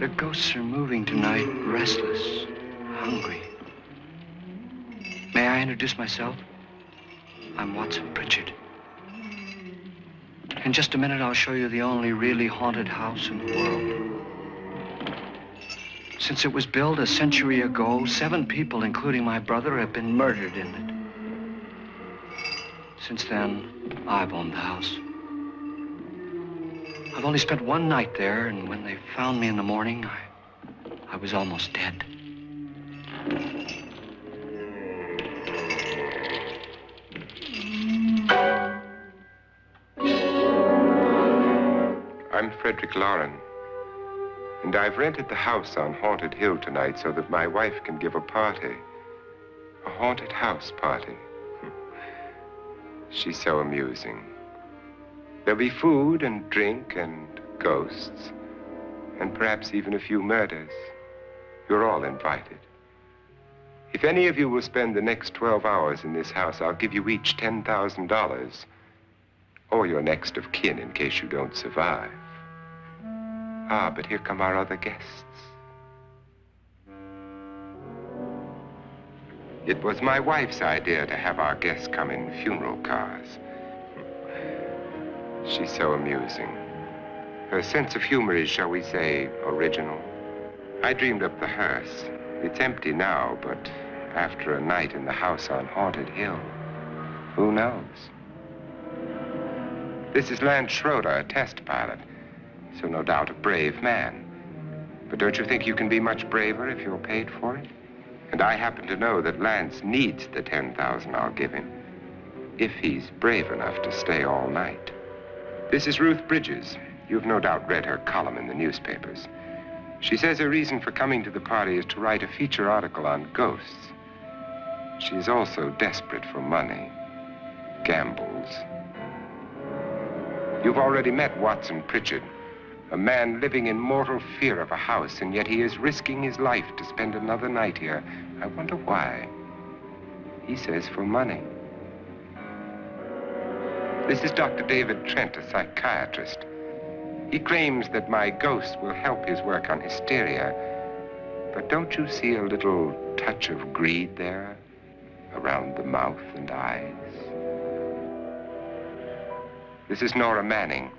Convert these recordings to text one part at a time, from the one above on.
The ghosts are moving tonight, restless, hungry. May I introduce myself? I'm Watson Pritchard. In just a minute, I'll show you the only really haunted house in the world. Since it was built a century ago, 7 people, including my brother, have been murdered in it. Since then, I've owned the house. I've only spent 1 night there, and when they found me in the morning, I was almost dead. I'm Frederick Loren, and I've rented the house on Haunted Hill tonight so that my wife can give a party. A haunted house party. She's so amusing. There'll be food and drink and ghosts, and perhaps even a few murders. You're all invited. If any of you will spend the next 12 hours in this house, I'll give you each $10,000, or your next of kin in case you don't survive. Ah, but here come our other guests. It was my wife's idea to have our guests come in funeral cars. She's so amusing. Her sense of humor is, shall we say, original. I dreamed up the hearse. It's empty now, but after a night in the house on Haunted Hill, who knows? This is Lance Schroeder, a test pilot, so no doubt a brave man. But don't you think you can be much braver if you're paid for it? And I happen to know that Lance needs the $10,000 I'll give him, if he's brave enough to stay all night. This is Ruth Bridges. You've no doubt read her column in the newspapers. She says her reason for coming to the party is to write a feature article on ghosts. She's also desperate for money, gambles. You've already met Watson Pritchard, a man living in mortal fear of a house, and yet he is risking his life to spend another night here. I wonder why. He says for money. This is Dr. David Trent, a psychiatrist. He claims that my ghost will help his work on hysteria. But don't you see a little touch of greed there, around the mouth and eyes? This is Nora Manning.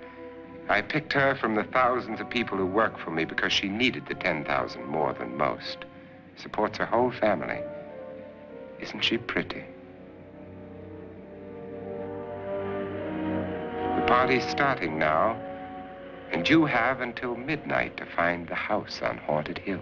I picked her from the thousands of people who work for me because she needed the $10,000 more than most. Supports her whole family. Isn't she pretty? The party's starting now, and you have until midnight to find the house on Haunted Hill.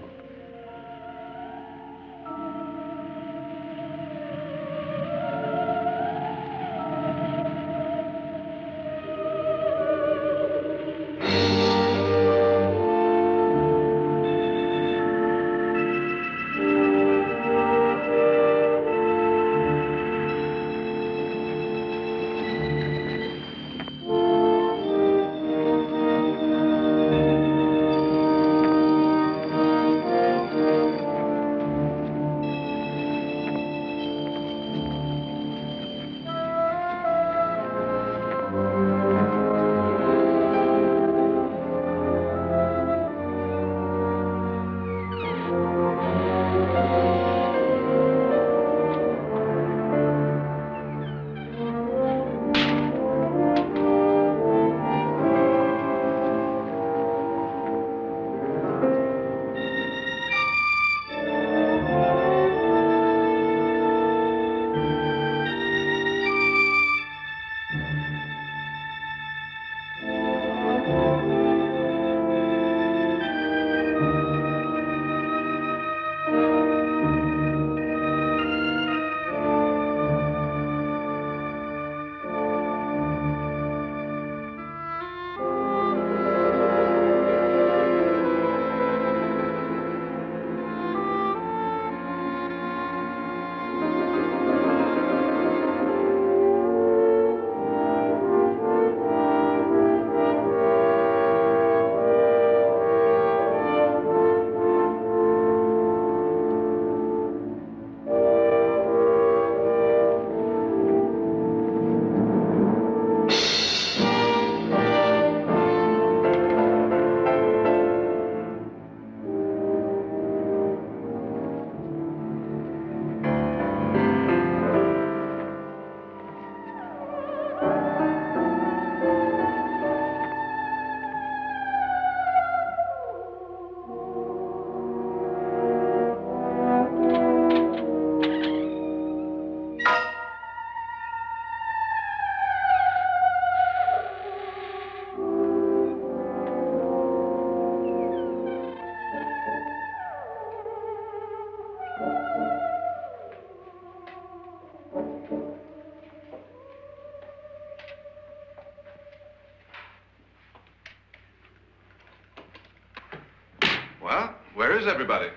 Well, where is everybody?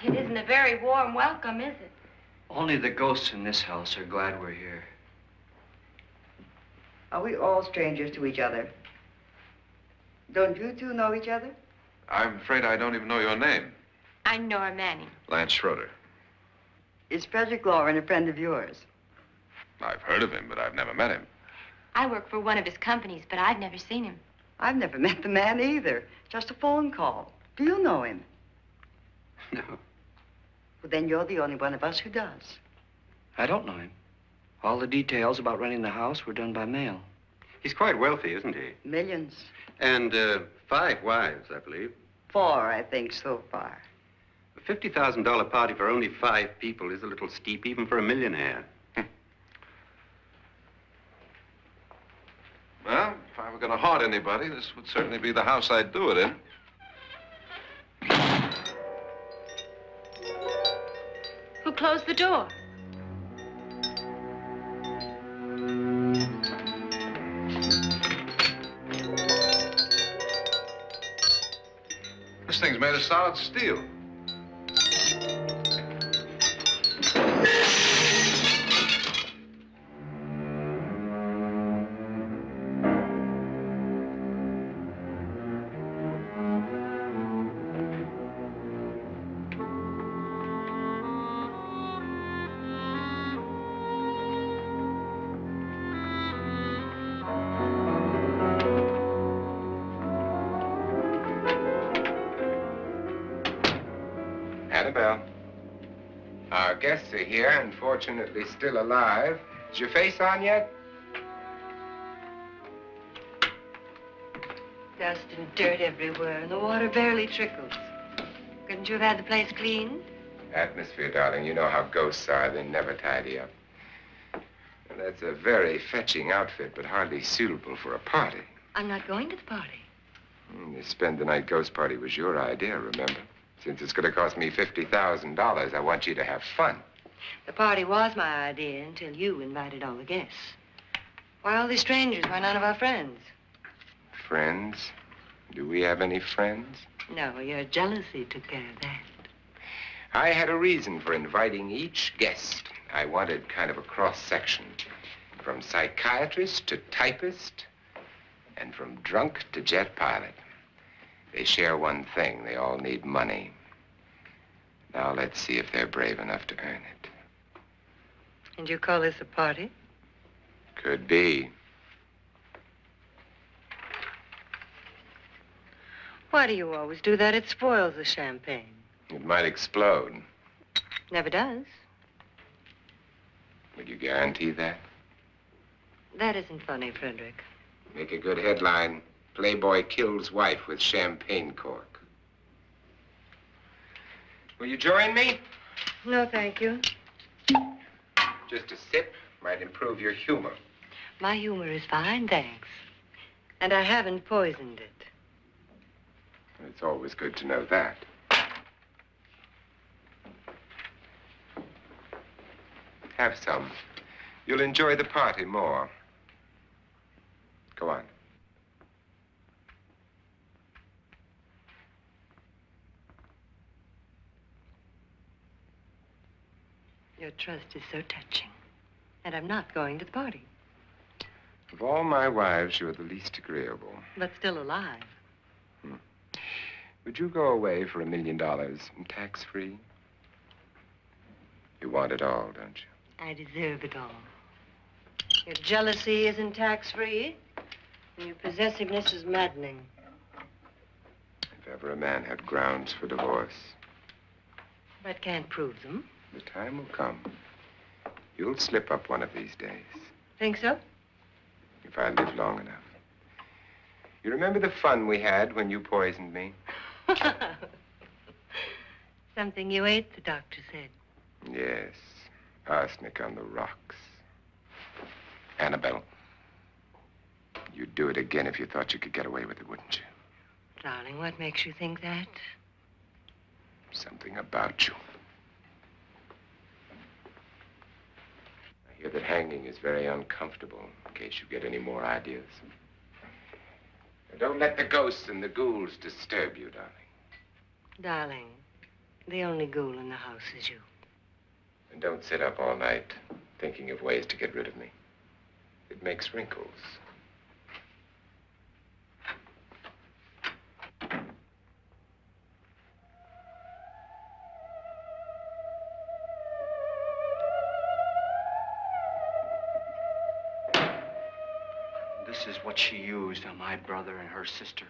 It isn't a very warm welcome, is it? Only the ghosts in this house are glad we're here. Are we all strangers to each other? Don't you two know each other? I'm afraid I don't even know your name. I'm Nora Manning. Lance Schroeder. Is Frederick Loren a friend of yours? I've heard of him, but I've never met him. I work for one of his companies, but I've never seen him. I've never met the man either. Just a phone call. Do you know him? No, Well, then you're the only one of us who does. I don't know him. All the details about renting the house were done by mail. He's quite wealthy, isn't he? Millions. And 5 wives, I believe. 4, I think, so far. A $50,000 party for only 5 people is a little steep, even for a millionaire. Well, if I were going to haunt anybody, this would certainly be the house I'd do it in. Who closed the door? This thing's made of solid steel. Annabelle, our guests are here, unfortunately still alive. Is your face on yet? Dust and dirt everywhere, and the water barely trickles. Couldn't you have had the place cleaned? Atmosphere, darling. You know how ghosts are. They never tidy up. And that's a very fetching outfit, but hardly suitable for a party. I'm not going to the party. The spend-the-night ghost party was your idea, remember? Since it's going to cost me $50,000, I want you to have fun. The party was my idea until you invited all the guests. Why all these strangers? Why none of our friends? Friends? Do we have any friends? No, your jealousy took care of that. I had a reason for inviting each guest. I wanted kind of a cross-section. From psychiatrist to typist, and from drunk to jet pilot. They share one thing. They all need money. Now let's see if they're brave enough to earn it. And you call this a party? Could be. Why do you always do that? It spoils the champagne. It might explode. Never does. Would you guarantee that? That isn't funny, Frederick. Make a good headline. Playboy kills wife with champagne cork. Will you join me? No, thank you. Just a sip might improve your humor. My humor is fine, thanks. And I haven't poisoned it. It's always good to know that. Have some. You'll enjoy the party more. Go on. Your trust is so touching. And I'm not going to the party. Of all my wives, you're the least agreeable. But still alive. Would you go away for $1 million tax-free? You want it all, don't you? I deserve it all. Your jealousy isn't tax-free. And your possessiveness is maddening. If ever a man had grounds for divorce. But can't prove them. The time will come. You'll slip up one of these days. Think so? If I live long enough. You remember the fun we had when you poisoned me? Something you ate, the doctor said. Yes. Arsenic on the rocks. Annabelle, you'd do it again if you thought you could get away with it, wouldn't you? Darling, what makes you think that? Something about you. I hear that hanging is very uncomfortable, in case you get any more ideas. Now, don't let the ghosts and the ghouls disturb you, darling. Darling, the only ghoul in the house is you. And don't sit up all night thinking of ways to get rid of me. It makes wrinkles. This is what she used on my brother and her sister.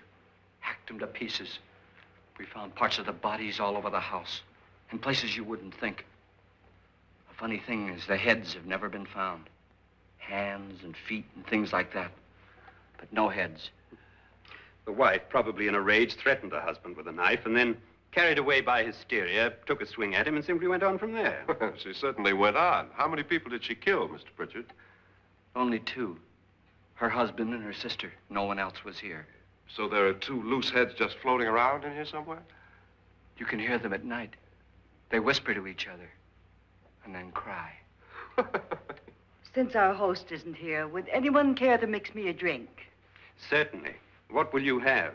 Hacked them to pieces. We found parts of the bodies all over the house, in places you wouldn't think. The funny thing is the heads have never been found. Hands and feet and things like that. But no heads. The wife, probably in a rage, threatened her husband with a knife and then, carried away by hysteria, took a swing at him and simply went on from there. She certainly went on. How many people did she kill, Mr. Pritchard? Only two. Her husband and her sister. No one else was here. So there are two loose heads just floating around in here somewhere? You can hear them at night. They whisper to each other and then cry. Since our host isn't here, would anyone care to mix me a drink? Certainly. What will you have?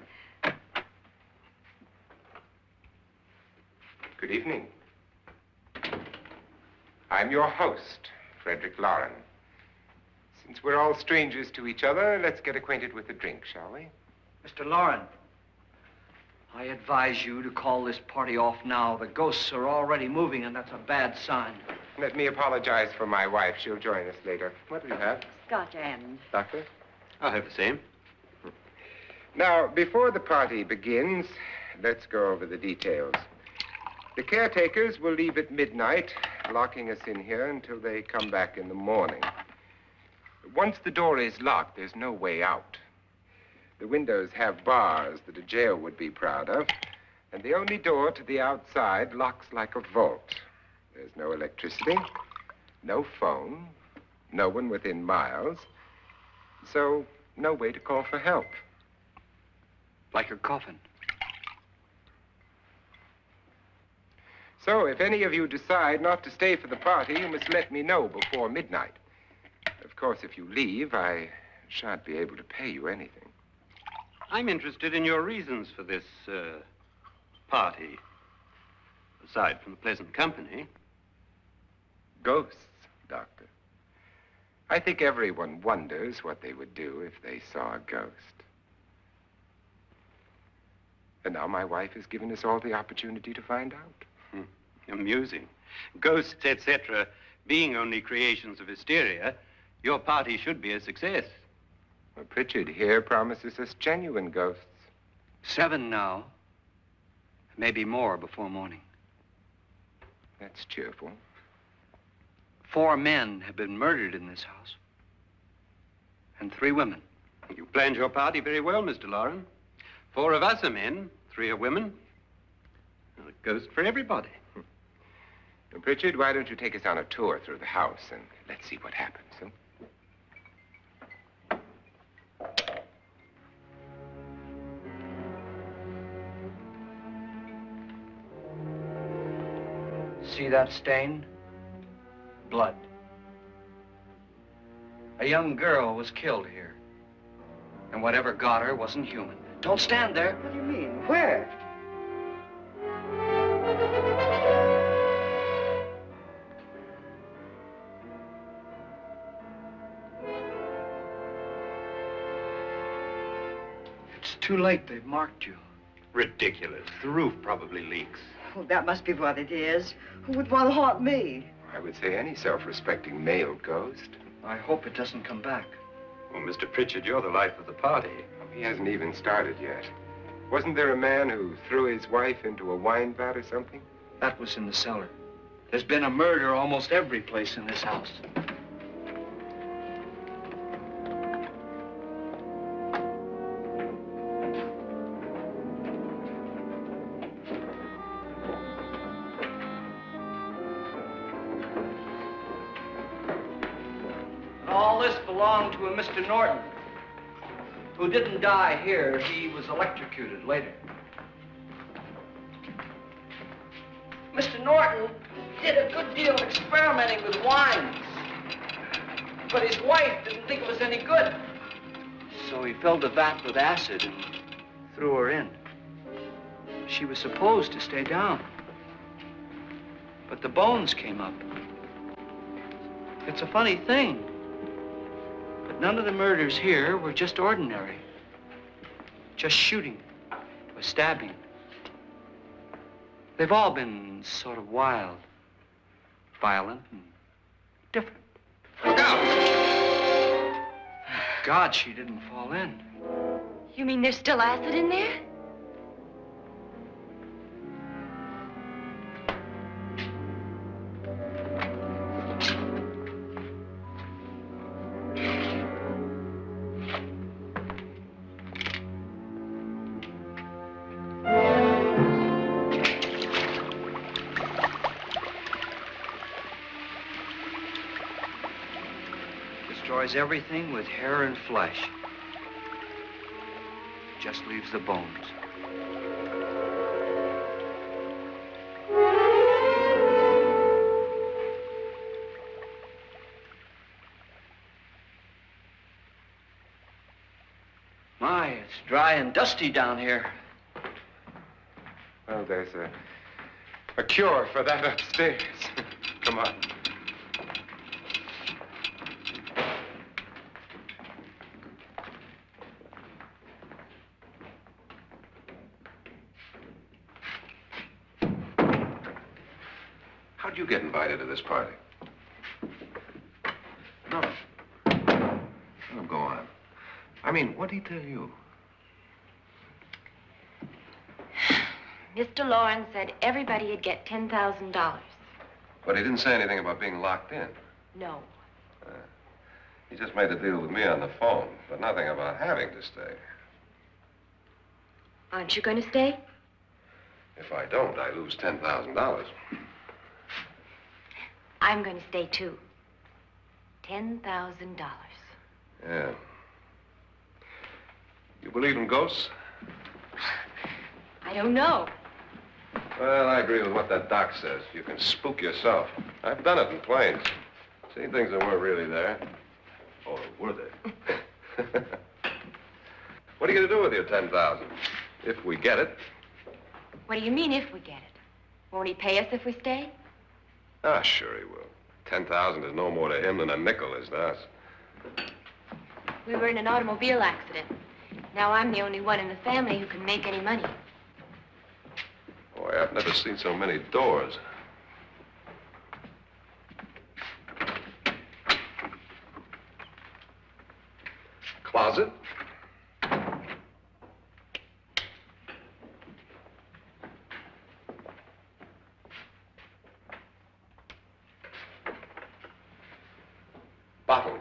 Good evening. I'm your host, Frederick Loren. Since we're all strangers to each other, let's get acquainted with a drink, shall we? Mr. Loren, I advise you to call this party off now. The ghosts are already moving, and that's a bad sign. Let me apologize for my wife. She'll join us later. What do you have? Scotch and. Doctor? I'll have the same. Now, before the party begins, let's go over the details. The caretakers will leave at midnight, locking us in here until they come back in the morning. Once the door is locked, there's no way out. The windows have bars that a jail would be proud of, and the only door to the outside locks like a vault. There's no electricity, no phone, no one within miles, so no way to call for help. Like her coffin. So if any of you decide not to stay for the party, you must let me know before midnight. Of course, if you leave, I shan't be able to pay you anything. I'm interested in your reasons for this, party. Aside from the pleasant company. Ghosts, Doctor. I think everyone wonders what they would do if they saw a ghost. And now my wife has given us all the opportunity to find out. Amusing. Ghosts, etc., being only creations of hysteria, your party should be a success. Well, Pritchard here promises us genuine ghosts. 7 now. Maybe more before morning. That's cheerful. 4 men have been murdered in this house. And 3 women. You planned your party very well, Mr. Loren. 4 of us are men, 3 are women. A ghost for everybody. Now, Pritchard, why don't you take us on a tour through the house and let's see what happens, huh? See that stain? Blood. A young girl was killed here. And whatever got her wasn't human. Don't stand there. What do you mean? Where? It's too late. They've marked you. Ridiculous. The roof probably leaks. Oh, that must be what it is. Who would want to haunt me? I would say any self-respecting male ghost. I hope it doesn't come back. Well, Mr. Pritchard, you're the life of the party. He hasn't even started yet. Wasn't there a man who threw his wife into a wine vat or something? That was in the cellar. There's been a murder almost every place in this house. All this belonged to a Mr. Norton, who didn't die here. He was electrocuted later. Mr. Norton did a good deal of experimenting with wines, but his wife didn't think it was any good. So he filled the vat with acid and threw her in. She was supposed to stay down. But the bones came up. It's a funny thing. But none of the murders here were just ordinary. Just shooting or stabbing. They've all been sort of wild, violent, and different. Look out! God, she didn't fall in. You mean there's still acid in there? Destroys everything with hair and flesh. Just leaves the bones. My, it's dry and dusty down here. Well, there's a cure for that upstairs. Come on. How'd you get invited to this party? No. Oh, go on. I mean, what'd he tell you? Mr. Loren said everybody'd get $10,000. But he didn't say anything about being locked in. No. He just made the deal with me on the phone, but nothing about having to stay. Aren't you going to stay? If I don't, I lose $10,000. I'm going to stay, too. $10,000. Yeah. You believe in ghosts? I don't know. Well, I agree with what that doc says. You can spook yourself. I've done it in planes. Seen things that weren't really there. Or were they? What are you going to do with your $10,000? If we get it. What do you mean, if we get it? Won't he pay us if we stay? Ah, sure he will. 10,000 is no more to him than a nickel is to us. We were in an automobile accident. Now I'm the only one in the family who can make any money. Boy, I've never seen so many doors. Closet. Bottles.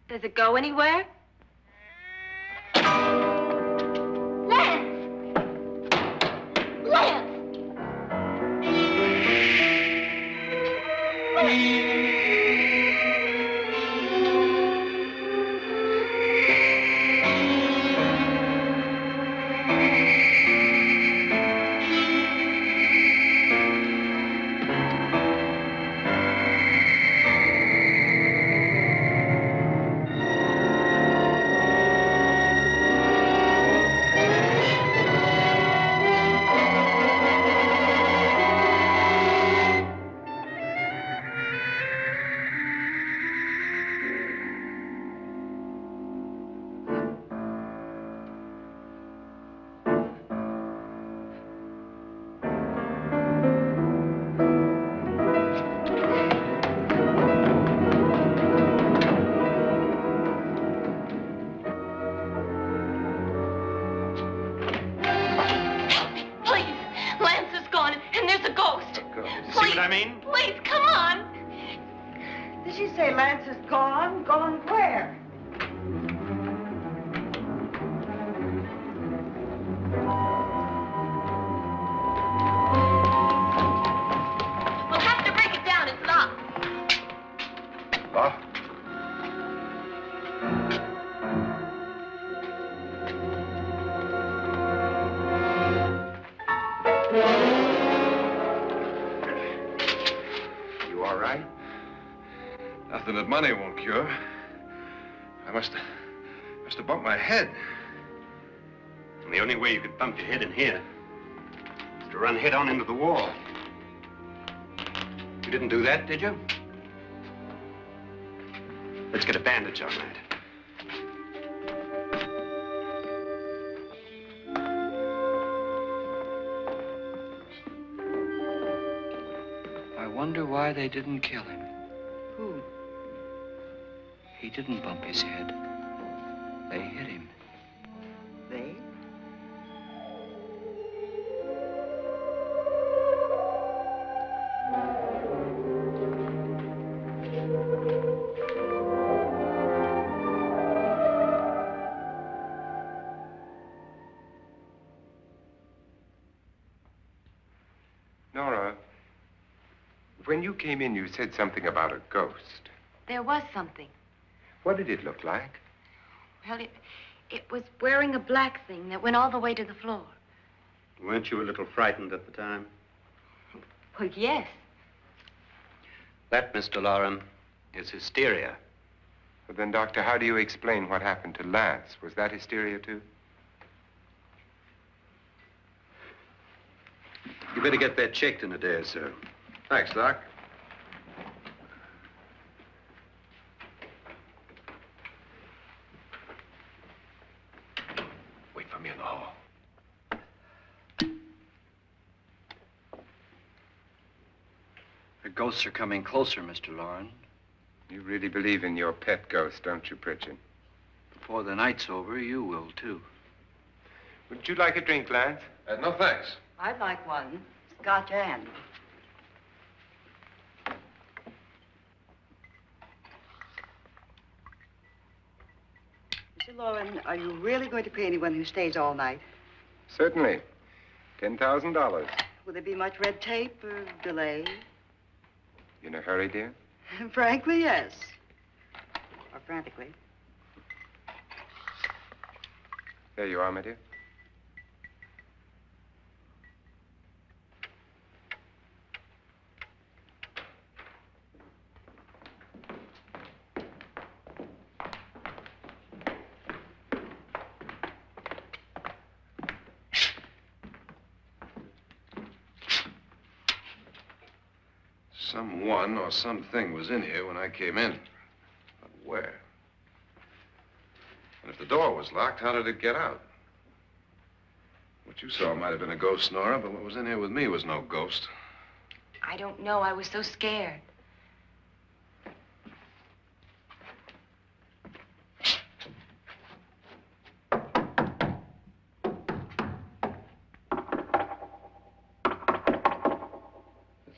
Does it go anywhere? Lance! Lance! Did she say Lance is gone? Gone where? We'll have to break it down. It's locked. Locked? Nothing that money won't cure. I must have bumped my head. And the only way you could bump your head in here is to run head on into the wall. You didn't do that, did you? Let's get a bandage on that. I wonder why they didn't kill him. Who? He didn't bump his head. They hit him. They? Nora, when you came in, you said something about a ghost. There was something. What did it look like? Well, it was wearing a black thing that went all the way to the floor. Weren't you a little frightened at the time? Well, yes. That, Mr. Loren, is hysteria. Well, then, Doctor, how do you explain what happened to Lance? Was that hysteria, too? You better get that checked in a day or so. Thanks, Doc. Wait for me in the hall. The ghosts are coming closer, Mr. Loren. You really believe in your pet ghost, don't you, Pritchard? Before the night's over, you will, too. Would you like a drink, Lance? No, thanks. I'd like one. Scotch and. Mr. Loren, are you really going to pay anyone who stays all night? Certainly. $10,000. Will there be much red tape or delay? In a hurry, dear? Frankly, yes. Or frantically. There you are, my dear. Someone or something was in here when I came in. But where? And if the door was locked, how did it get out? What you saw might have been a ghost, Nora, but what was in here with me was no ghost. I don't know. I was so scared. That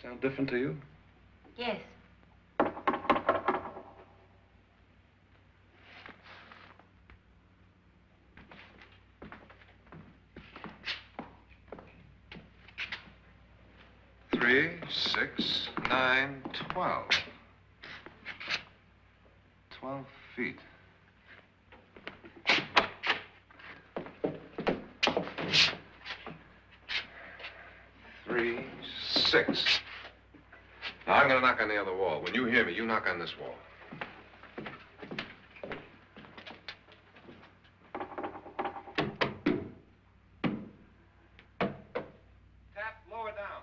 sound different to you? Yes. Three, 6, 9, 12. 12 feet. Three, 6. Now, I'm going to knock on the other wall. When you hear me, you knock on this wall. Tap lower down.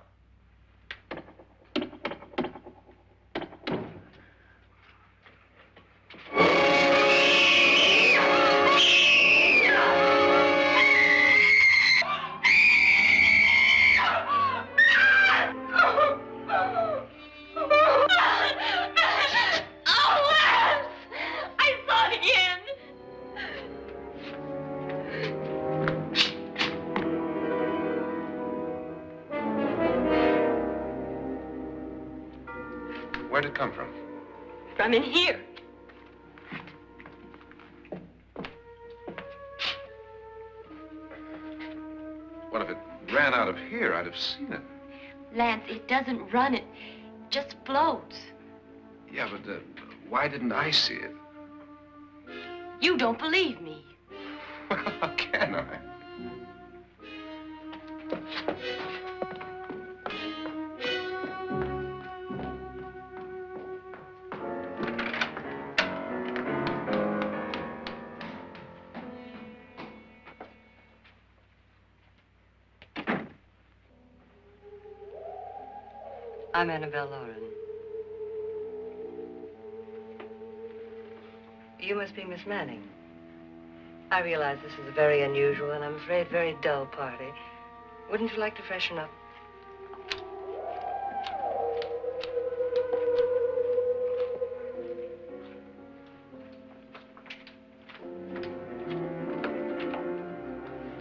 Where'd it come from? From in here. What if it ran out of here? I'd have seen it. Lance, it doesn't run. It just floats. Yeah, but why didn't I see it? You don't believe me. Well, how can I? I'm Annabelle Loren. You must be Miss Manning. I realize this is a very unusual and I'm afraid very dull party. Wouldn't you like to freshen up?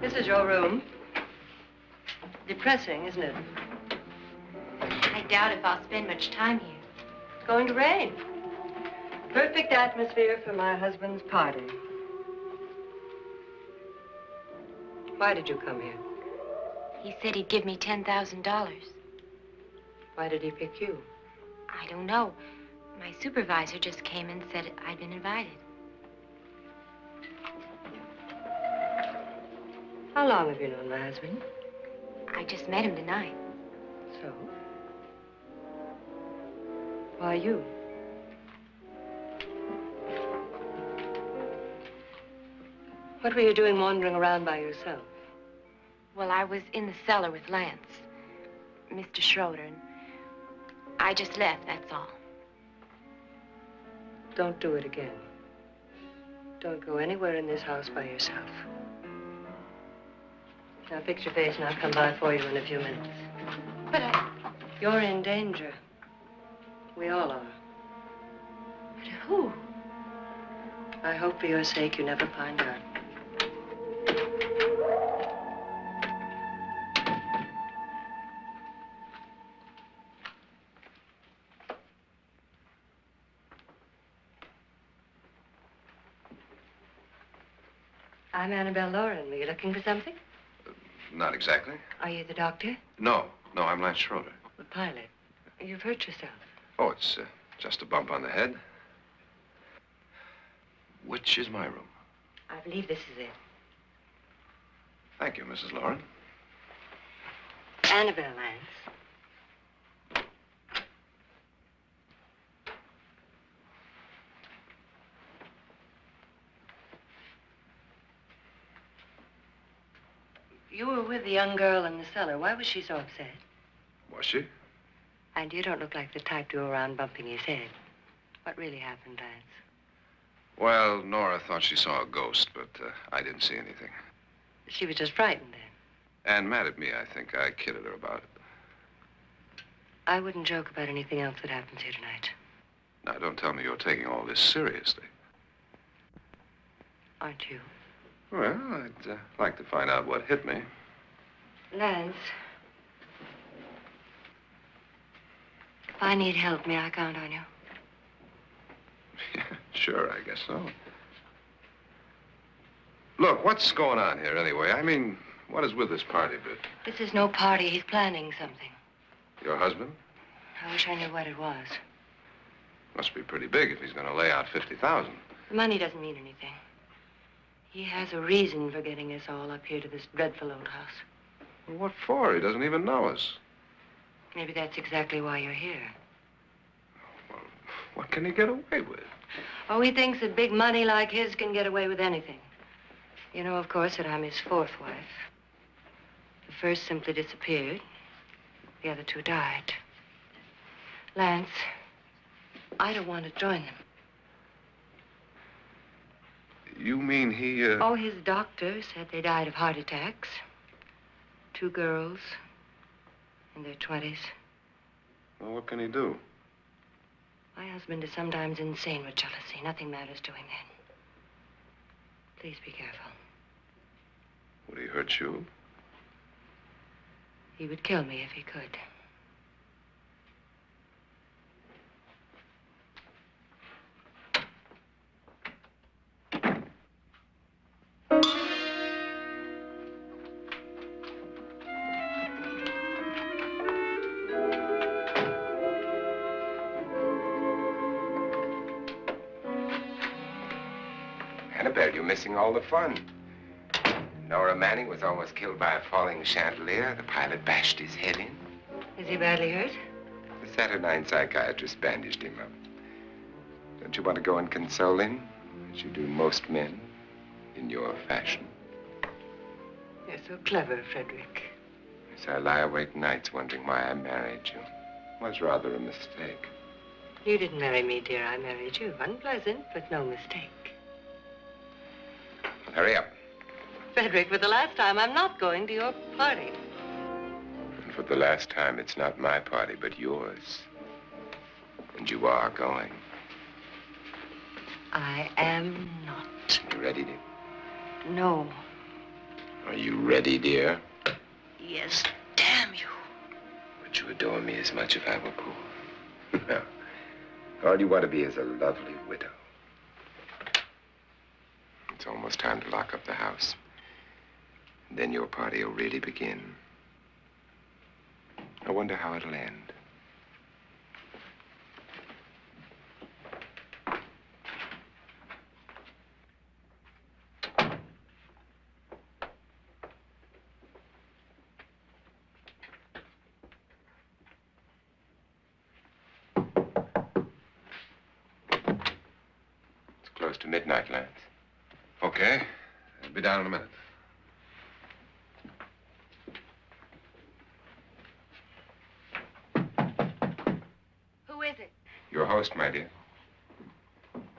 This is your room. Depressing, isn't it? I doubt if I'll spend much time here. It's going to rain. Perfect atmosphere for my husband's party. Why did you come here? He said he'd give me $10,000. Why did he pick you? I don't know. My supervisor just came and said I'd been invited. How long have you known my husband? I just met him tonight. So? Why you? What were you doing wandering around by yourself? Well, I was in the cellar with Lance, Mr. Schroeder, and I just left, that's all. Don't do it again. Don't go anywhere in this house by yourself. Now fix your face and I'll come by for you in a few minutes. But You're in danger. We all are. But who? I hope for your sake you never find out. I'm Annabelle Loren. Were you looking for something? Not exactly. Are you the doctor? No, I'm Lance Schroeder. The pilot. You've hurt yourself. Oh, it's just a bump on the head. Which is my room? I believe this is it. Thank you, Mrs. Loren. Annabelle, Lance. You were with the young girl in the cellar. Why was she so upset? Was she? And you don't look like the type to go around bumping his head. What really happened, Lance? Well, Nora thought she saw a ghost, but I didn't see anything. She was just frightened then. And mad at me, I think. I kidded her about it. I wouldn't joke about anything else that happens here tonight. Now, don't tell me you're taking all this seriously. Aren't you? Well, I'd like to find out what hit me. Lance. If I need help, may I count on you? Yeah, sure, I guess so. Look, what's going on here anyway? I mean, what is with this party bit? This is no party. He's planning something. Your husband? I wish I knew what it was. Must be pretty big if he's going to lay out 50,000. The money doesn't mean anything. He has a reason for getting us all up here to this dreadful old house. Well, what for? He doesn't even know us. Maybe that's exactly why you're here. Well, what can he get away with? Oh, he thinks that big money like his can get away with anything. You know, of course, that I'm his fourth wife. The first simply disappeared. The other two died. Lance, I don't want to join them. You mean he, Oh, his doctor said they died of heart attacks. 2 girls in their 20s. Well, what can he do? My husband is sometimes insane with jealousy. Nothing matters to him then. Please be careful. Would he hurt you? He would kill me if he could. Annabelle, you're missing all the fun. Nora Manning was almost killed by a falling chandelier. The pilot bashed his head in. Is he badly hurt? The Saturnine psychiatrist bandaged him up. Don't you want to go and console him, as you do most men, in your fashion? You're so clever, Frederick. As I lie awake nights wondering why I married you. Was rather a mistake. You didn't marry me, dear. I married you. Unpleasant, but no mistake. Hurry up. Frederick, for the last time, I'm not going to your party. And for the last time, it's not my party, but yours. And you are going. I am not. You ready, dear? No. Are you ready, dear? Yes, damn you. Would you adore me as much if I were poor? No. All you want to be is a lovely widow. It's almost time to lock up the house. Then your party will really begin. I wonder how it'll end. It's close to midnight, Lance. Okay. I'll be down in a minute. Who is it? Your host, my dear.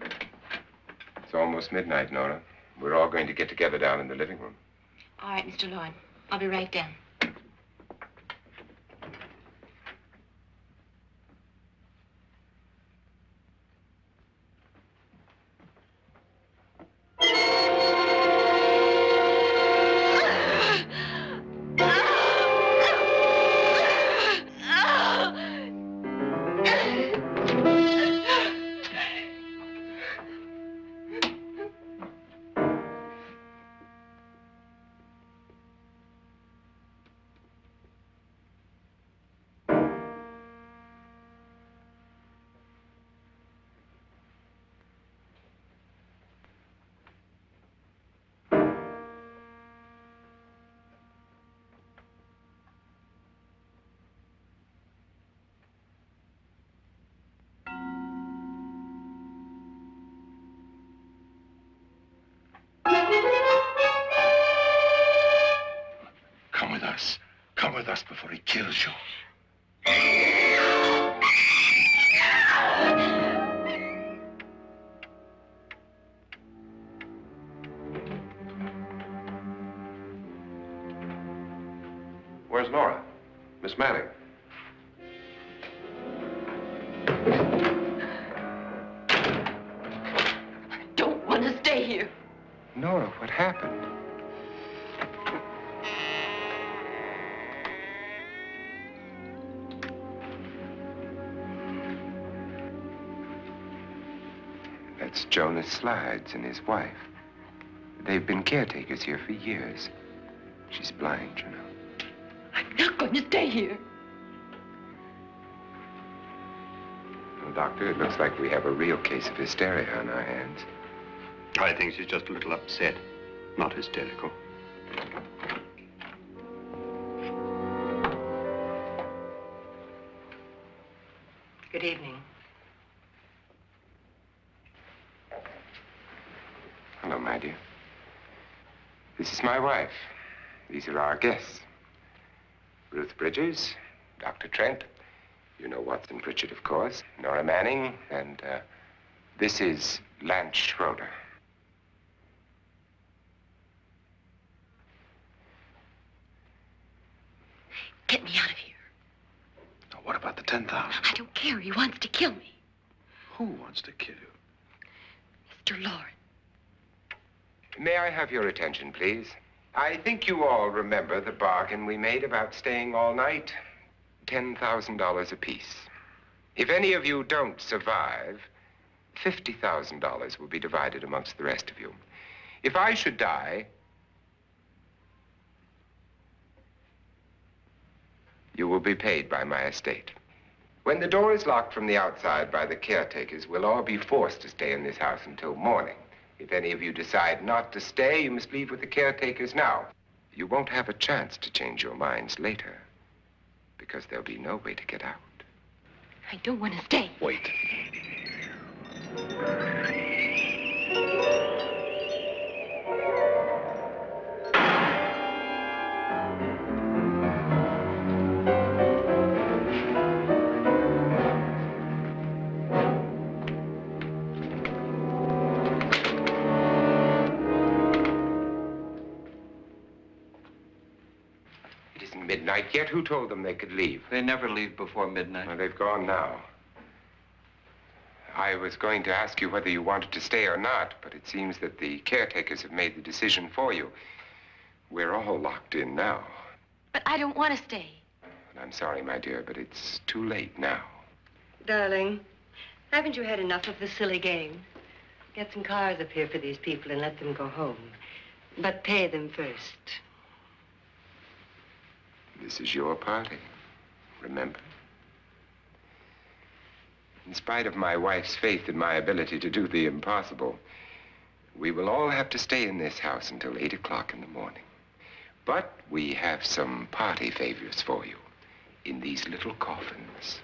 It's almost midnight, Nora. We're all going to get together down in the living room. All right, Mr. Loren. I'll be right down. Come with us before he kills you. Where's Nora? Miss Manning. I don't want to stay here. Nora, what happened? That's Jonas Slydes and his wife. They've been caretakers here for years. She's blind, you know. I'm not going to stay here. Well, Doctor, it looks like we have a real case of hysteria on our hands. I think she's just a little upset, not hysterical. Good evening. Hello, my dear. This is my wife. These are our guests. Ruth Bridges, Dr. Trent. You know Watson Pritchard, of course. Nora Manning, and this is Lance Schroeder. Get me out of here. Now, what about the 10,000? I don't care. He wants to kill me. Who wants to kill you? Mr. Loren. May I have your attention, please? I think you all remember the bargain we made about staying all night. $10,000 apiece. If any of you don't survive, $50,000 will be divided amongst the rest of you. If I should die, you will be paid by my estate. When the door is locked from the outside by the caretakers, we'll all be forced to stay in this house until morning. If any of you decide not to stay, you must leave with the caretakers now. You won't have a chance to change your minds later, because there'll be no way to get out. I don't want to stay. Wait. isn't midnight yet. Who told them they could leave? They never leave before midnight. Well, they've gone now. I was going to ask you whether you wanted to stay or not, but it seems that the caretakers have made the decision for you. We're all locked in now. But I don't want to stay. And I'm sorry, my dear, but it's too late now. Darling, haven't you had enough of the silly game? Get some cars up here for these people and let them go home. But pay them first. This is your party, remember? In spite of my wife's faith in my ability to do the impossible, we will all have to stay in this house until 8 o'clock in the morning. But we have some party favors for you in these little coffins.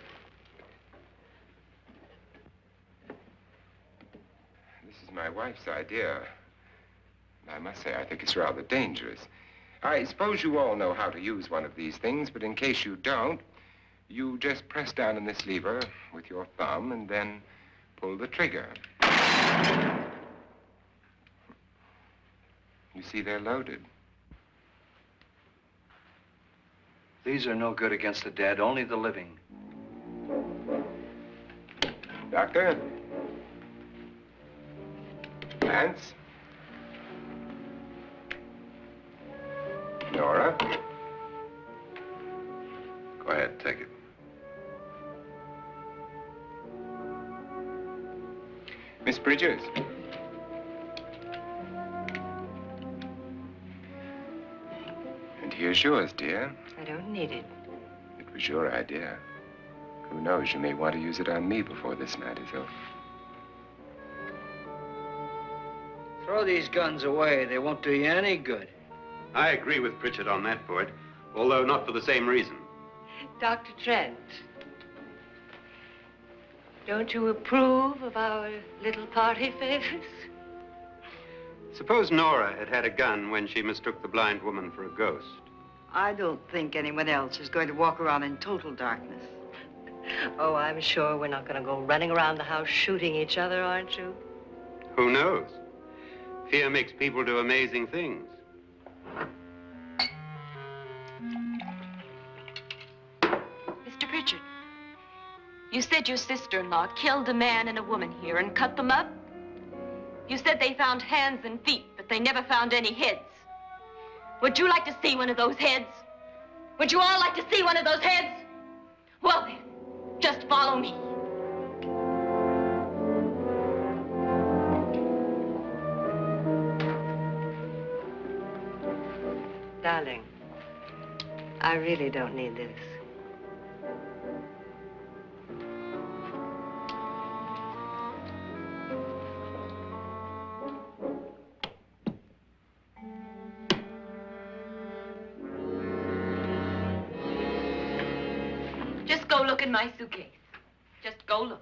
This is my wife's idea. I must say, I think it's rather dangerous. I suppose you all know how to use one of these things, but in case you don't, you just press down on this lever with your thumb and then pull the trigger. You see, they're loaded. These are no good against the dead, only the living. Doctor? Lance? Nora? Go ahead, take it. Miss Bridges? And here's yours, dear. I don't need it. It was your idea. Who knows, you may want to use it on me before this night is over. Throw these guns away. They won't do you any good. I agree with Pritchard on that point, although not for the same reason. Dr. Trent, don't you approve of our little party favors? Suppose Nora had had a gun when she mistook the blind woman for a ghost. I don't think anyone else is going to walk around in total darkness. Oh, I'm sure we're not going to go running around the house shooting each other, aren't you? Who knows? Fear makes people do amazing things. Mr. Pritchard, you said your sister-in-law killed a man and a woman here and cut them up? You said they found hands and feet, but they never found any heads. Would you like to see one of those heads? Would you all like to see one of those heads? Well, then, just follow me. Darling, I really don't need this. Just go look in my suitcase. Just go look.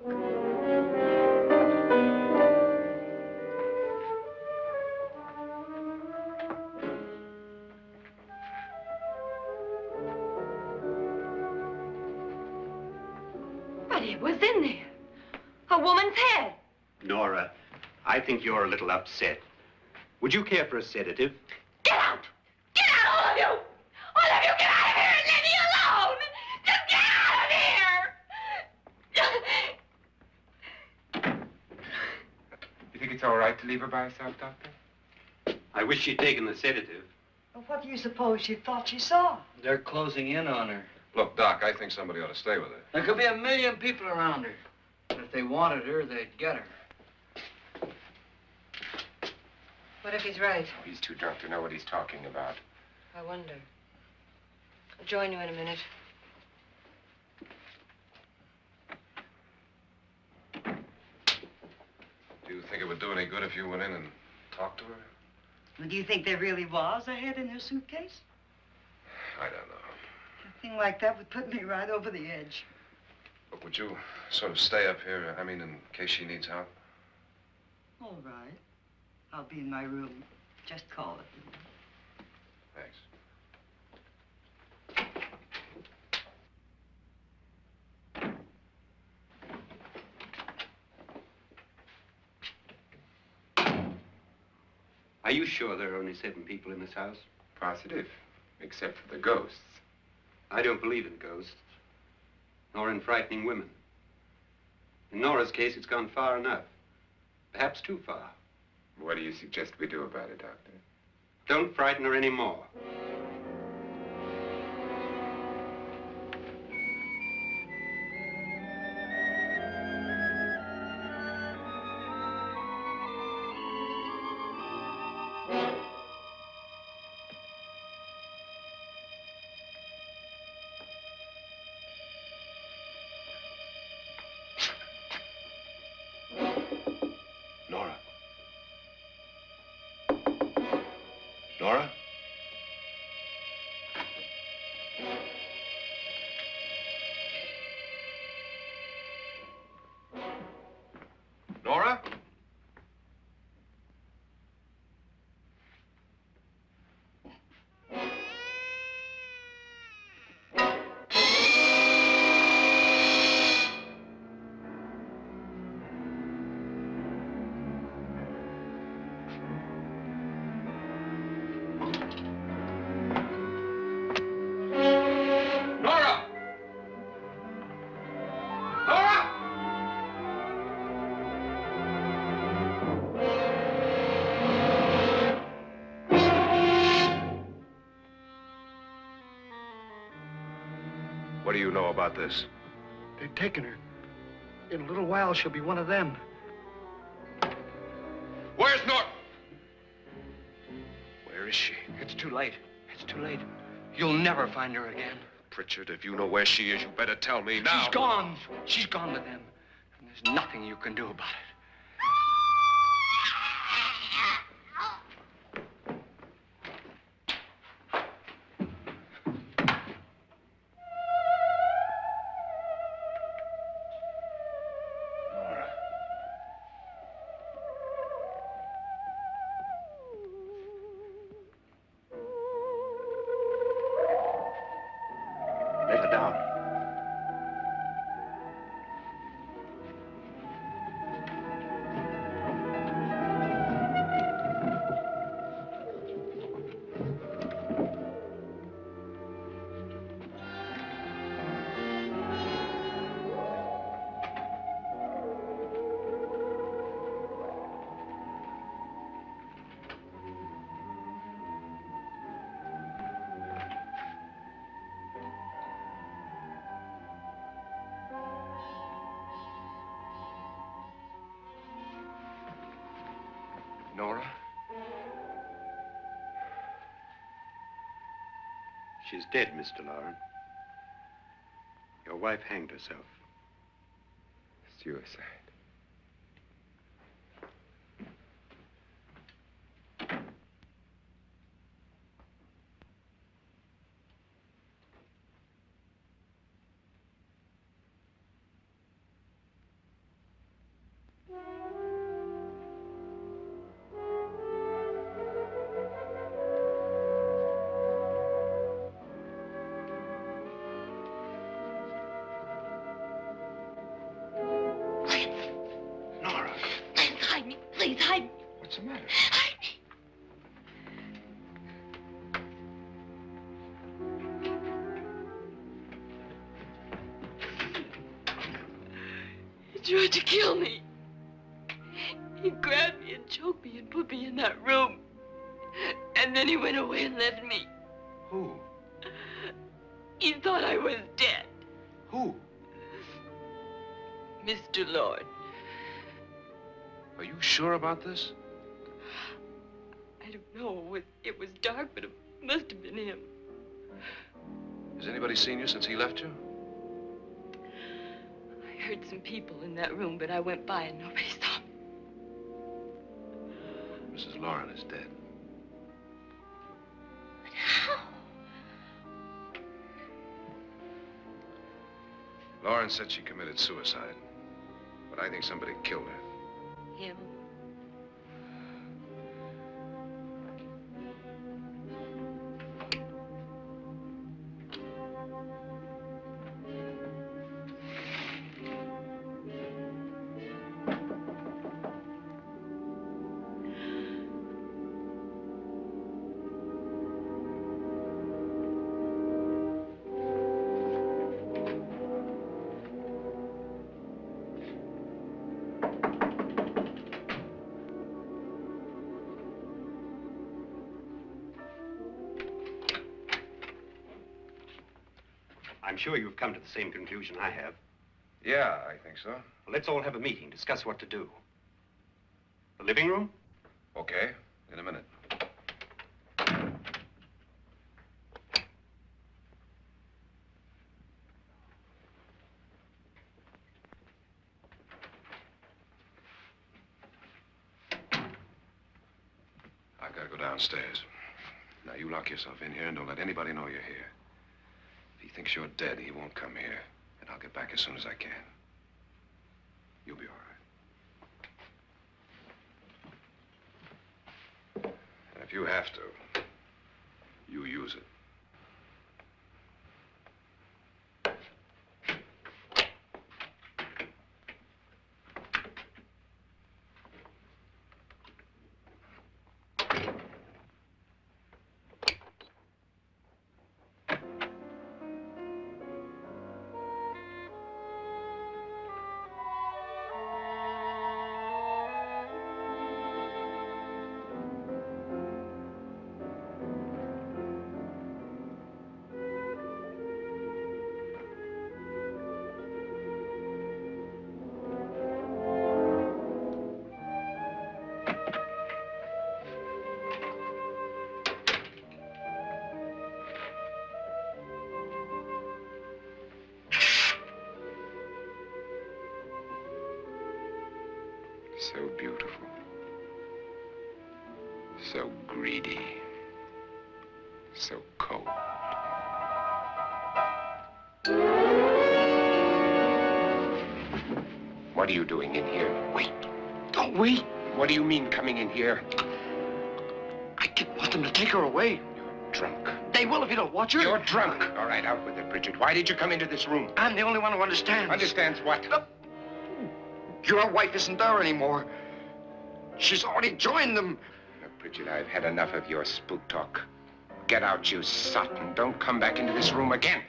But it was in there. A woman's head. Nora, I think you're a little upset. Would you care for a sedative? Get out! Get out, all of you! All of you, get out of here and leave me alone! Just get out of here! You think it's all right to leave her by herself, Doctor? I wish she'd taken the sedative. Well, what do you suppose she thought she saw? They're closing in on her. Look, Doc, I think somebody ought to stay with her. There could be 1 million people around her. But if they wanted her, they'd get her. What if he's right? He's too drunk to know what he's talking about. I wonder. I'll join you in a minute. Do you think it would do any good if you went in and talked to her? Well, do you think there really was a head in her suitcase? I don't know. A thing like that would put me right over the edge. But would you sort of stay up here, I mean, in case she needs help? All right. I'll be in my room. Just call it. Thanks. Are you sure there are only 7 people in this house? Positive, except for the ghosts. I don't believe in ghosts, nor in frightening women. In Nora's case, it's gone far enough. Perhaps too far. What do you suggest we do about it, Doctor? Don't frighten her anymore. Nora? Nora? Nora? Nora! Nora! What do you know about this? They've taken her. In a little while, she'll be one of them. Where's Nora? Where is she? It's too late. It's too late. You'll never find her again. Pritchard, if you know where she is, you better tell me now. She's gone. She's gone with them. And there's nothing you can do about it. Nora. Let her down. Nora? She's dead, Mr. Loren. Your wife hanged herself. Suicide. Nora, Hide me, please, hide me. what's the matter? Hide me. He tried to kill me. He grabbed me and choked me and put me in that room. And then he went away and left me. Who? He thought I was dead. Who? Mr. Lord. Are you sure about this? I don't know. It was dark, but it must have been him. Has anybody seen you since he left you? I heard some people in that room, but I went by and nobody saw me. Mrs. Loren is dead. But how? Loren said she committed suicide, but I think somebody killed her. Him? I'm sure you've come to the same conclusion I have. Yeah, I think so. Well, let's all have a meeting, discuss what to do. The living room? Okay, in a minute. I've got to go downstairs. Now, you lock yourself in here and don't let anybody know you're here. If he thinks you're dead, he won't come here. And I'll get back as soon as I can. You'll be all right. And if you have to, you use it. So beautiful. So greedy. So cold. What are you doing in here? Wait. Don't wait. What do you mean coming in here? I didn't want them to take her away. You're drunk. They will if you don't watch her. You're drunk. All right, out with it, Pritchard. Why did you come into this room? I'm the only one who understands. Understands what? Your wife isn't there anymore. She's already joined them. Now, Pritchard, I've had enough of your spook talk. Get out, you sot, and don't come back into this room again.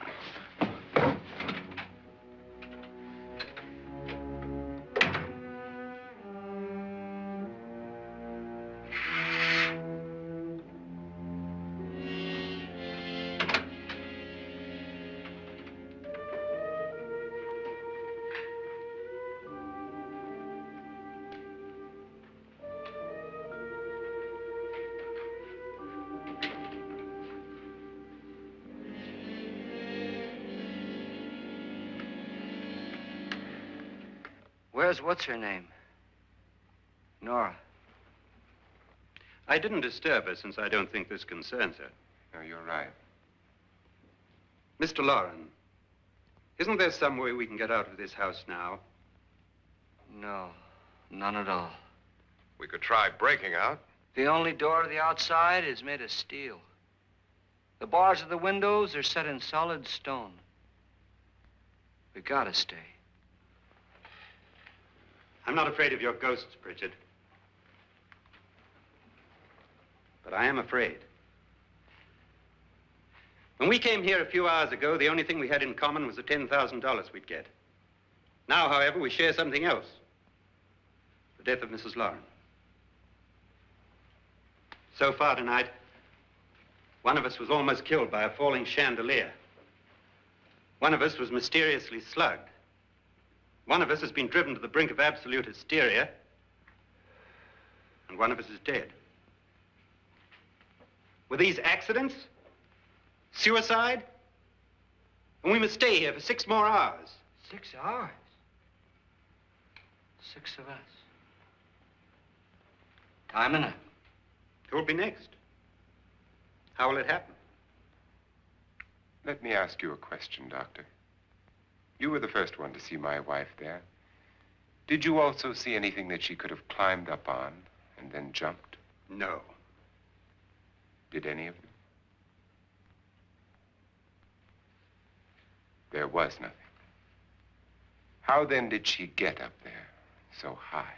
Where's what's-her-name? Nora. I didn't disturb her since I don't think this concerns her. No, you're right. Mr. Loren, isn't there some way we can get out of this house now? No, none at all. We could try breaking out. The only door to the outside is made of steel. The bars of the windows are set in solid stone. We gotta stay. I'm not afraid of your ghosts, Pritchard. But I am afraid. When we came here a few hours ago, the only thing we had in common was the $10,000 we'd get. Now, however, we share something else. The death of Mrs. Loren. So far tonight, one of us was almost killed by a falling chandelier. One of us was mysteriously slugged. One of us has been driven to the brink of absolute hysteria, and one of us is dead. Were these accidents? Suicide? And we must stay here for 6 more hours. 6 hours? 6 of us. Time enough. Who will be next? How will it happen? Let me ask you a question, Doctor. You were the first one to see my wife there. Did you also see anything that she could have climbed up on and then jumped? No. Did any of you? There was nothing. How then did she get up there so high?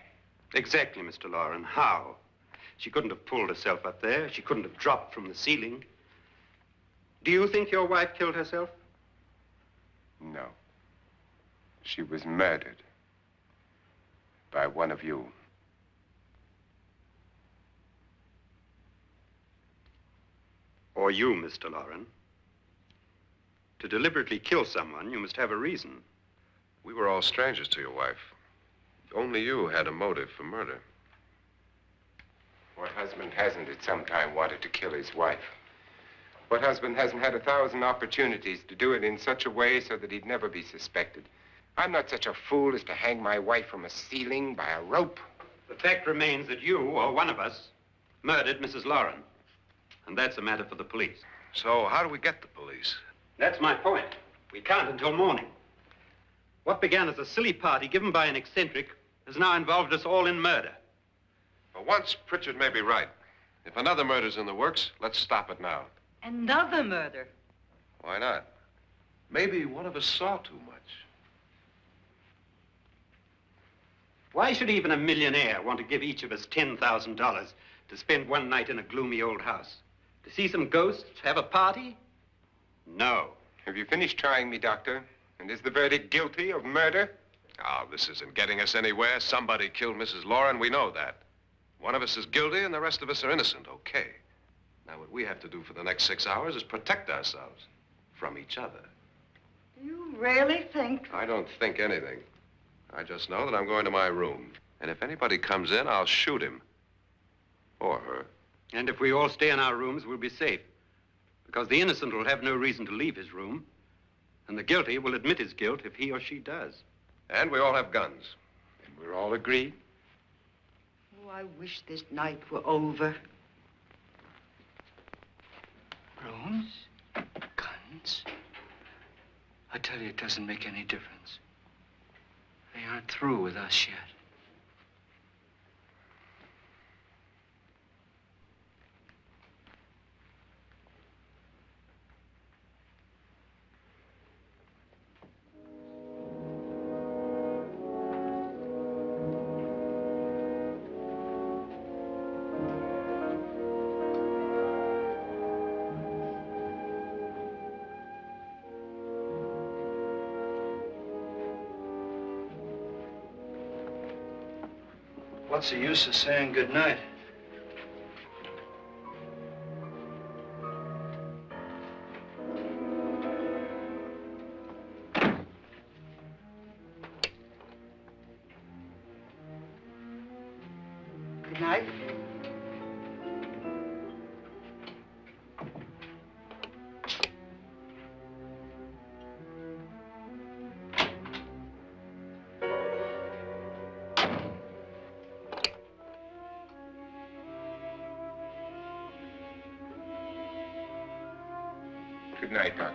Exactly, Mr. Loren. How? She couldn't have pulled herself up there. She couldn't have dropped from the ceiling. Do you think your wife killed herself? No. She was murdered by one of you. Or you, Mr. Loren. To deliberately kill someone, you must have a reason. We were all strangers to your wife. Only you had a motive for murder. What husband hasn't at some time wanted to kill his wife? What husband hasn't had 1,000 opportunities to do it in such a way so that he'd never be suspected? I'm not such a fool as to hang my wife from a ceiling by a rope. The fact remains that you, or one of us, murdered Mrs. Loren. And that's a matter for the police. So how do we get the police? That's my point. We can't until morning. What began as a silly party given by an eccentric has now involved us all in murder. For once, Pritchard may be right. If another murder's in the works, let's stop it now. Another murder? Why not? Maybe one of us saw too much. Why should even a millionaire want to give each of us $10,000 to spend one night in a gloomy old house? To see some ghosts, have a party? No. Have you finished trying me, Doctor? And is the verdict guilty of murder? Oh, this isn't getting us anywhere. Somebody killed Mrs. Loren, we know that. One of us is guilty and the rest of us are innocent, okay. Now, what we have to do for the next 6 hours is protect ourselves from each other. You really think? I don't think anything. I just know that I'm going to my room. And if anybody comes in, I'll shoot him. Or her. And if we all stay in our rooms, we'll be safe. Because the innocent will have no reason to leave his room. And the guilty will admit his guilt if he or she does. And we all have guns. And we're all agreed? Oh, I wish this night were over. Rooms? Guns? I tell you, it doesn't make any difference. They aren't through with us yet. What's the use of saying goodnight? Good night. Good night, Doctor.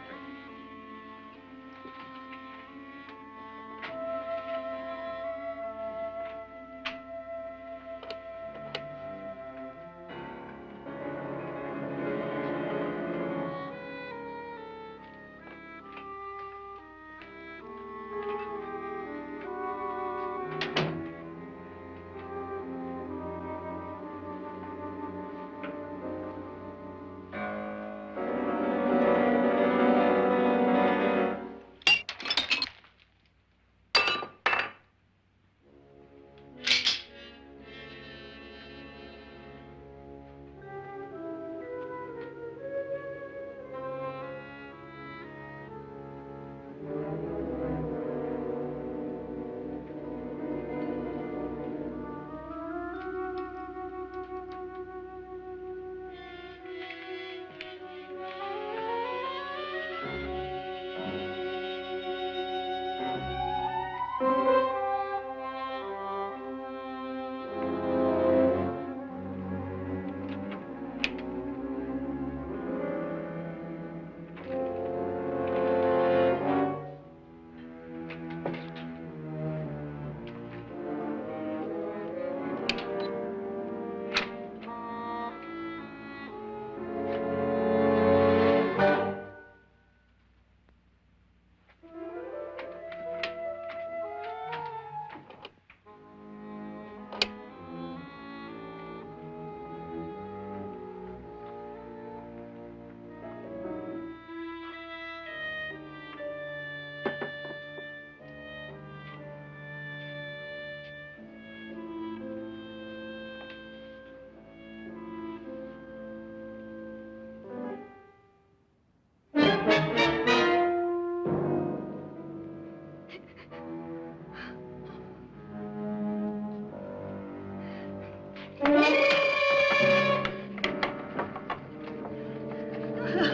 Nora,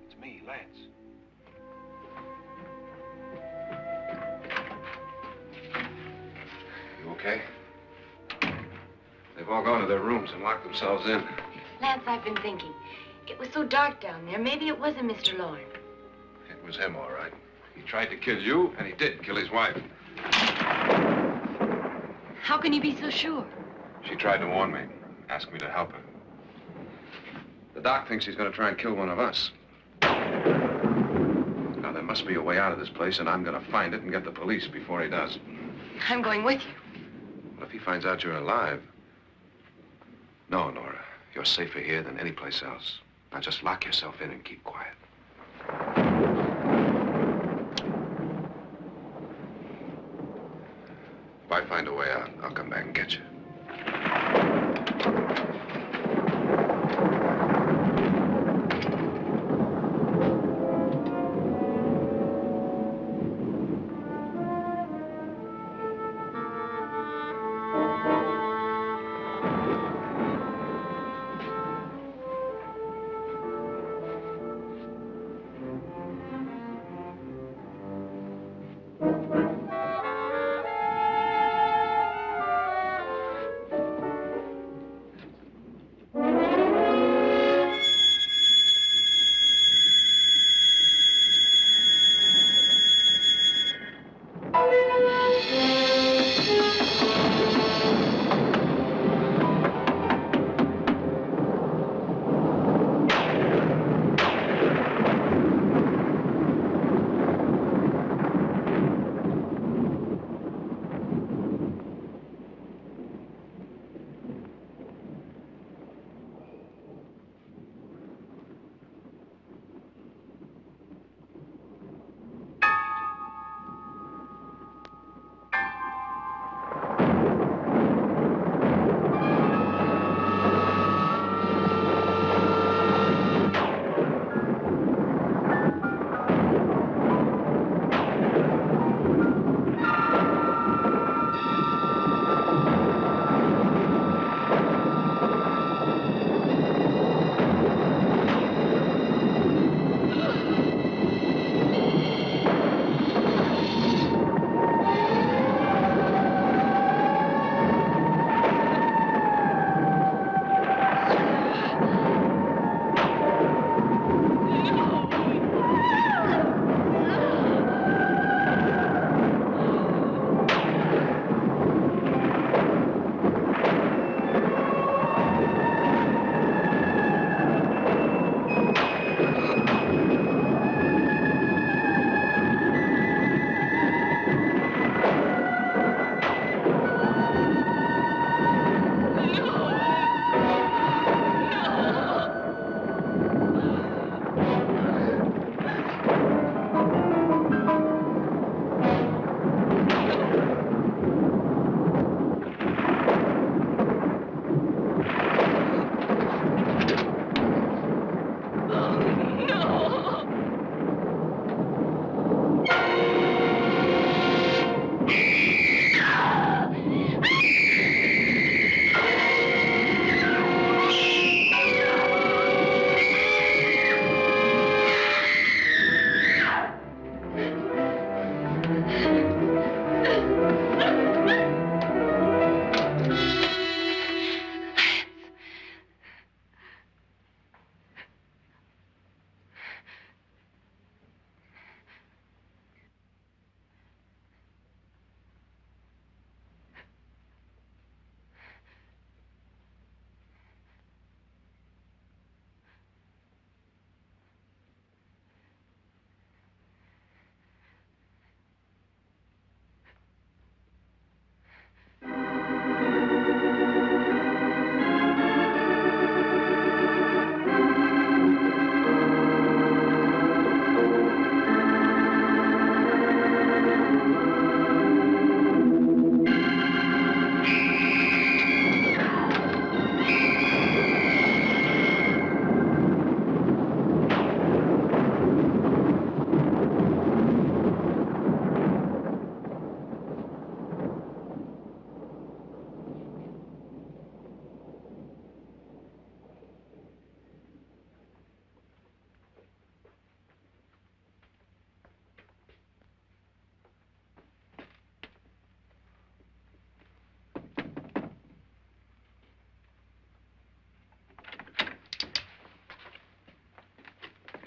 it's me, Lance. You okay? They've all gone to their rooms and locked themselves in. Lance, I've been thinking. It was so dark down there. Maybe it wasn't Mr. Loren. It was him, all right. He tried to kill you, and he did kill his wife. How can you be so sure? She tried to warn me, asked me to help her. The doc thinks he's going to try and kill one of us. Now, there must be a way out of this place, and I'm going to find it and get the police before he does. I'm going with you. What if he finds out you're alive? No, Nora. You're safer here than any place else. Now just lock yourself in and keep quiet. If I find a way out, I'll come back and get you.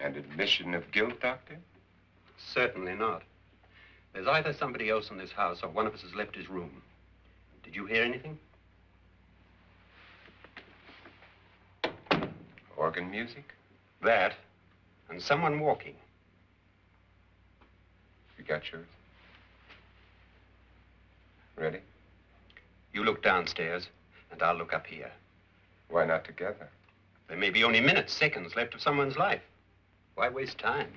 An admission of guilt, Doctor? Certainly not. There's either somebody else in this house or one of us has left his room. Did you hear anything? Organ music? That, and someone walking. You got yours? Ready? You look downstairs, and I'll look up here. Why not together? There may be only minutes, seconds left of someone's life. Why waste time?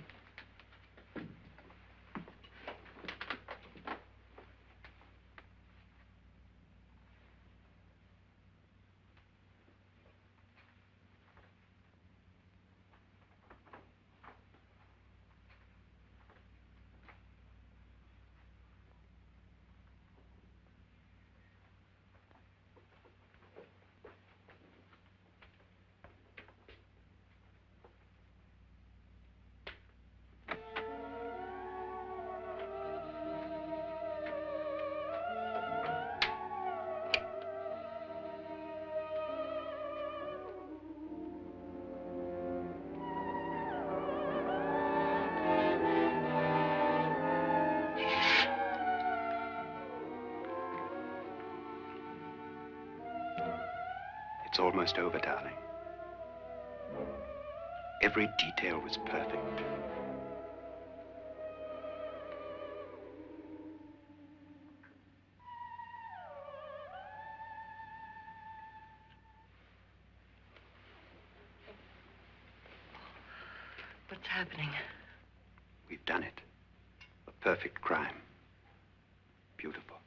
It's almost over, darling. Every detail was perfect. What's happening? We've done it. A perfect crime. Beautiful.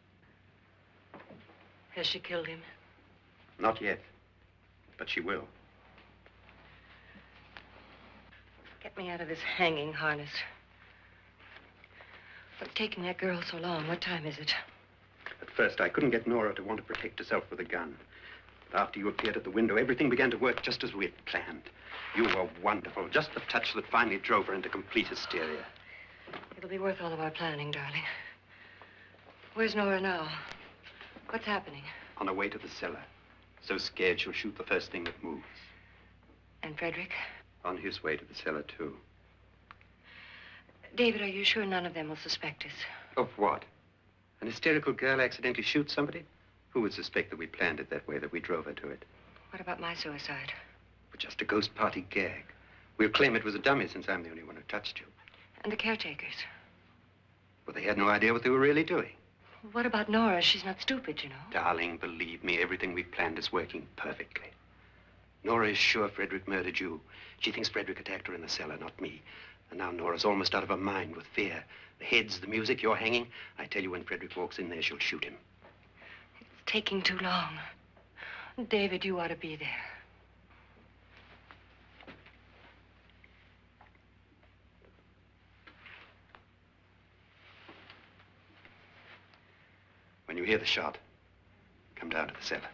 Has she killed him? Not yet, but she will. Get me out of this hanging harness. What's taking that girl so long? What time is it? At first, I couldn't get Nora to want to protect herself with a gun. But after you appeared at the window, everything began to work just as we had planned. You were wonderful. Just the touch that finally drove her into complete hysteria. It'll be worth all of our planning, darling. Where's Nora now? What's happening? On her way to the cellar. So scared she'll shoot the first thing that moves. And Frederick? On his way to the cellar, too. David, are you sure none of them will suspect us? Of what? An hysterical girl accidentally shoots somebody? Who would suspect that we planned it that way, that we drove her to it? What about my suicide? But just a ghost party gag. We'll claim it was a dummy since I'm the only one who touched you. And the caretakers? Well, they had no idea what they were really doing. What about Nora? She's not stupid, you know. Darling, believe me, everything we've planned is working perfectly. Nora is sure Frederick murdered you. She thinks Frederick attacked her in the cellar, not me. And now Nora's almost out of her mind with fear. The heads, the music, you're hanging. I tell you, when Frederick walks in there, she'll shoot him. It's taking too long. David, you ought to be there. When you hear the shot, come down to the cellar.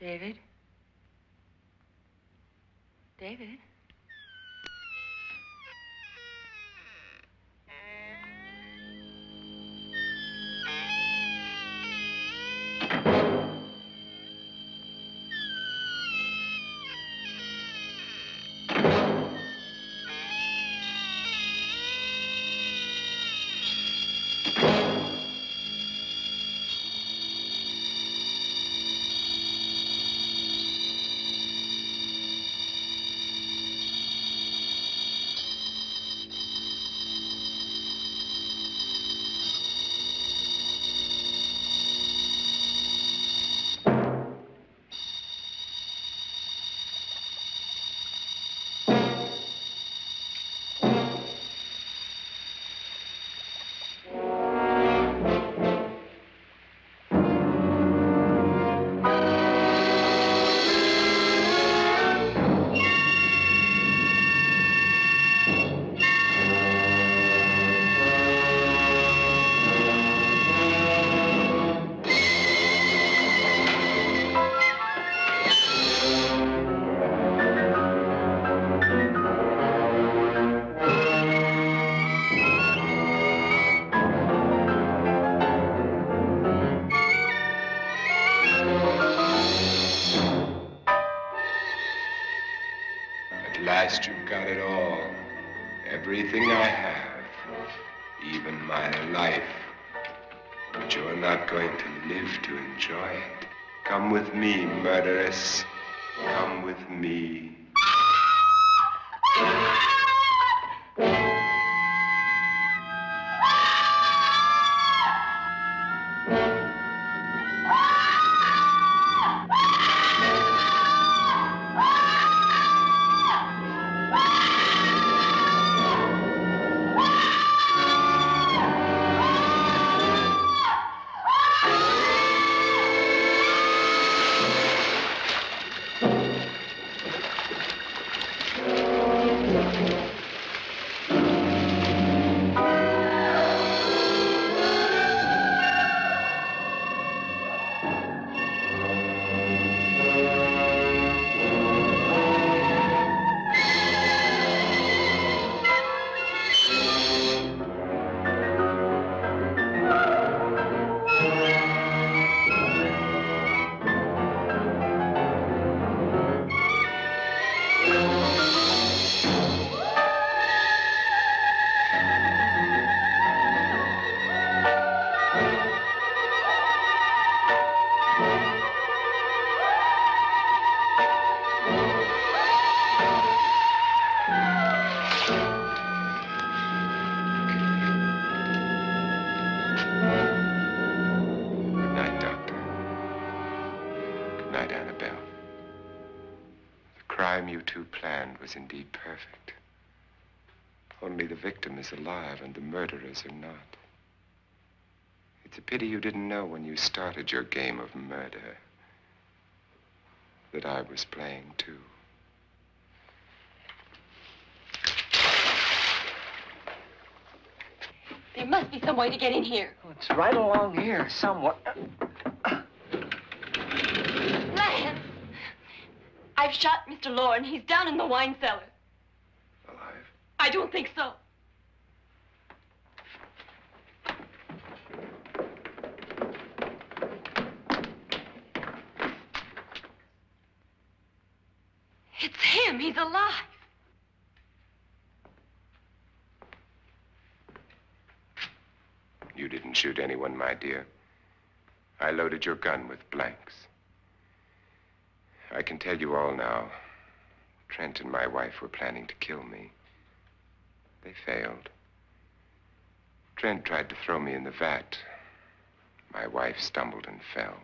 David? David? You've got it all. Everything I have. Even my life. But you're not going to live to enjoy it. Come with me, murderess. Come with me. Annabelle. The crime you two planned was indeed perfect. Only the victim is alive and the murderers are not. It's a pity you didn't know when you started your game of murder that I was playing too. There must be some way to get in here. Oh, it's right along here, somewhat. Lance! I've shot Mr. Loren. He's down in the wine cellar. Alive? I don't think so. It's him. He's alive. You didn't shoot anyone, my dear. I loaded your gun with blanks. I can tell you all now. Trent and my wife were planning to kill me. They failed. Trent tried to throw me in the vat. My wife stumbled and fell.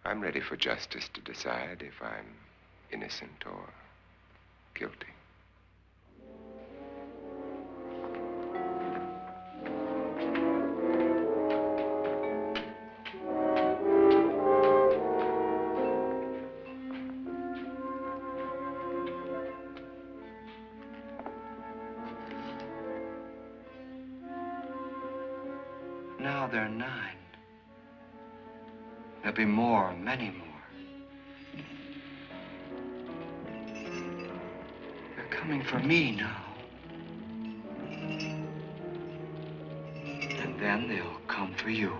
I'm ready for justice to decide if I'm innocent or guilty. Now they're 9. There'll be more, many more. They're coming for me now. And then they'll come for you.